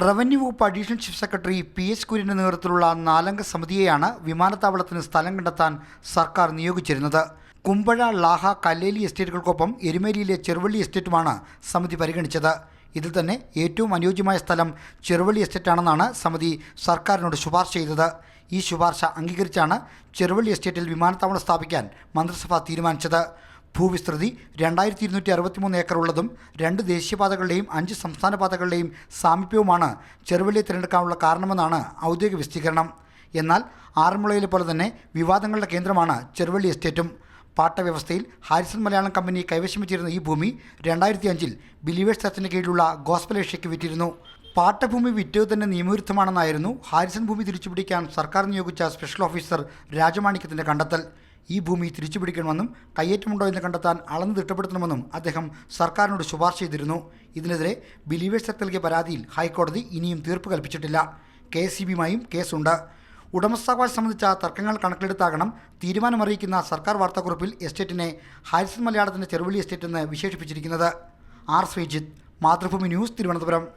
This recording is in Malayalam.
റവന്യൂ വകുപ്പ് അഡീഷണൽ ചീഫ് സെക്രട്ടറി പി.എച്ച്. കുര്യൻ്റെ നേതൃത്വത്തിലുള്ള 4-അംഗ സമിതിയെയാണ് വിമാനത്താവളത്തിന് സ്ഥലം കണ്ടെത്താൻ സർക്കാർ നിയോഗിച്ചിരുന്നത്. കുമ്പഴ, ലാഹ, കല്ലേലി എസ്റ്റേറ്റുകൾക്കൊപ്പം എരുമേലിയിലെ ചെറുവള്ളി എസ്റ്റേറ്റുമാണ് സമിതി പരിഗണിച്ചത്. ഇതിൽ തന്നെ ഏറ്റവും അനുയോജ്യമായ സ്ഥലം ചെറുവള്ളി എസ്റ്റേറ്റാണെന്നാണ് സമിതി സർക്കാരിനോട് ശുപാർശ ചെയ്തത്. ഈ ശുപാർശ അംഗീകരിച്ചാണ് ചെറുവള്ളി എസ്റ്റേറ്റിൽ വിമാനത്താവളം സ്ഥാപിക്കാൻ മന്ത്രിസഭ തീരുമാനിച്ചത്. ഭൂവിസ്തൃതി 2263 ഏക്കർ ഉള്ളതും 2 ദേശീയപാതകളുടെയും 5 സംസ്ഥാന പാതകളുടെയും സാമീപ്യവുമാണ് ചെറുവള്ളിയെ തിരഞ്ഞെടുക്കാനുള്ള കാരണമെന്നാണ് ഔദ്യോഗിക വിശദീകരണം. എന്നാൽ ആറന്മുളയിലെ പോലെ തന്നെ വിവാദങ്ങളുടെ കേന്ദ്രമാണ് ചെറുവള്ളി എസ്റ്റേറ്റും. പാട്ടവ്യവസ്ഥയിൽ ഹാരിസൺ മലയാളം കമ്പനി കൈവശം വെച്ചിരുന്ന ഈ ഭൂമി 2005-ൽ ബിലീവേഴ്സ് ചർച്ചിന് കീഴിലുള്ള ഗോസ്പൽ ഏഷ്യയ്ക്ക് വിറ്റിരുന്നു. പാട്ടഭൂമി വിറ്റത് തന്നെ നിയമവിരുദ്ധമാണെന്നായിരുന്നു ഹാരിസൺ ഭൂമി തിരിച്ചുപിടിക്കാൻ സർക്കാർ നിയോഗിച്ച സ്പെഷ്യൽ ഓഫീസർ രാജമാണിക്യത്തിൻ്റെ കണ്ടെത്തൽ. ഈ ഭൂമി തിരിച്ചുപിടിക്കണമെന്നും കയ്യേറ്റമുണ്ടോ എന്ന് കണ്ടെത്താൻ അളന്ന് തിട്ടപ്പെടുത്തണമെന്നും അദ്ദേഹം സർക്കാരിനോട് ശുപാർശ ചെയ്തിരുന്നു. ഇതിനെതിരെ ബിലീവേഴ്സ് ചർച്ച് നൽകിയ പരാതിയിൽ ഹൈക്കോടതി ഇനിയും തീർപ്പ് കൽപ്പിച്ചിട്ടില്ല. KSEBയുമായും കേസുണ്ട്. ഉടമസ്ഥാവകാശം സംബന്ധിച്ച തർക്കങ്ങൾ കണക്കിലെടുത്താകണം തീരുമാനമറിയിക്കുന്ന സർക്കാർ വാർത്താക്കുറിപ്പിൽ എസ്റ്റേറ്റിനെ ഹാരിസൺ മലയാളത്തിൻ്റെ ചെറുവള്ളി എസ്റ്റേറ്റ് എന്ന് വിശേഷിപ്പിച്ചിരിക്കുന്നത്. ആർ. ശ്രീജിത്ത്, മാതൃഭൂമി ന്യൂസ്, തിരുവനന്തപുരം.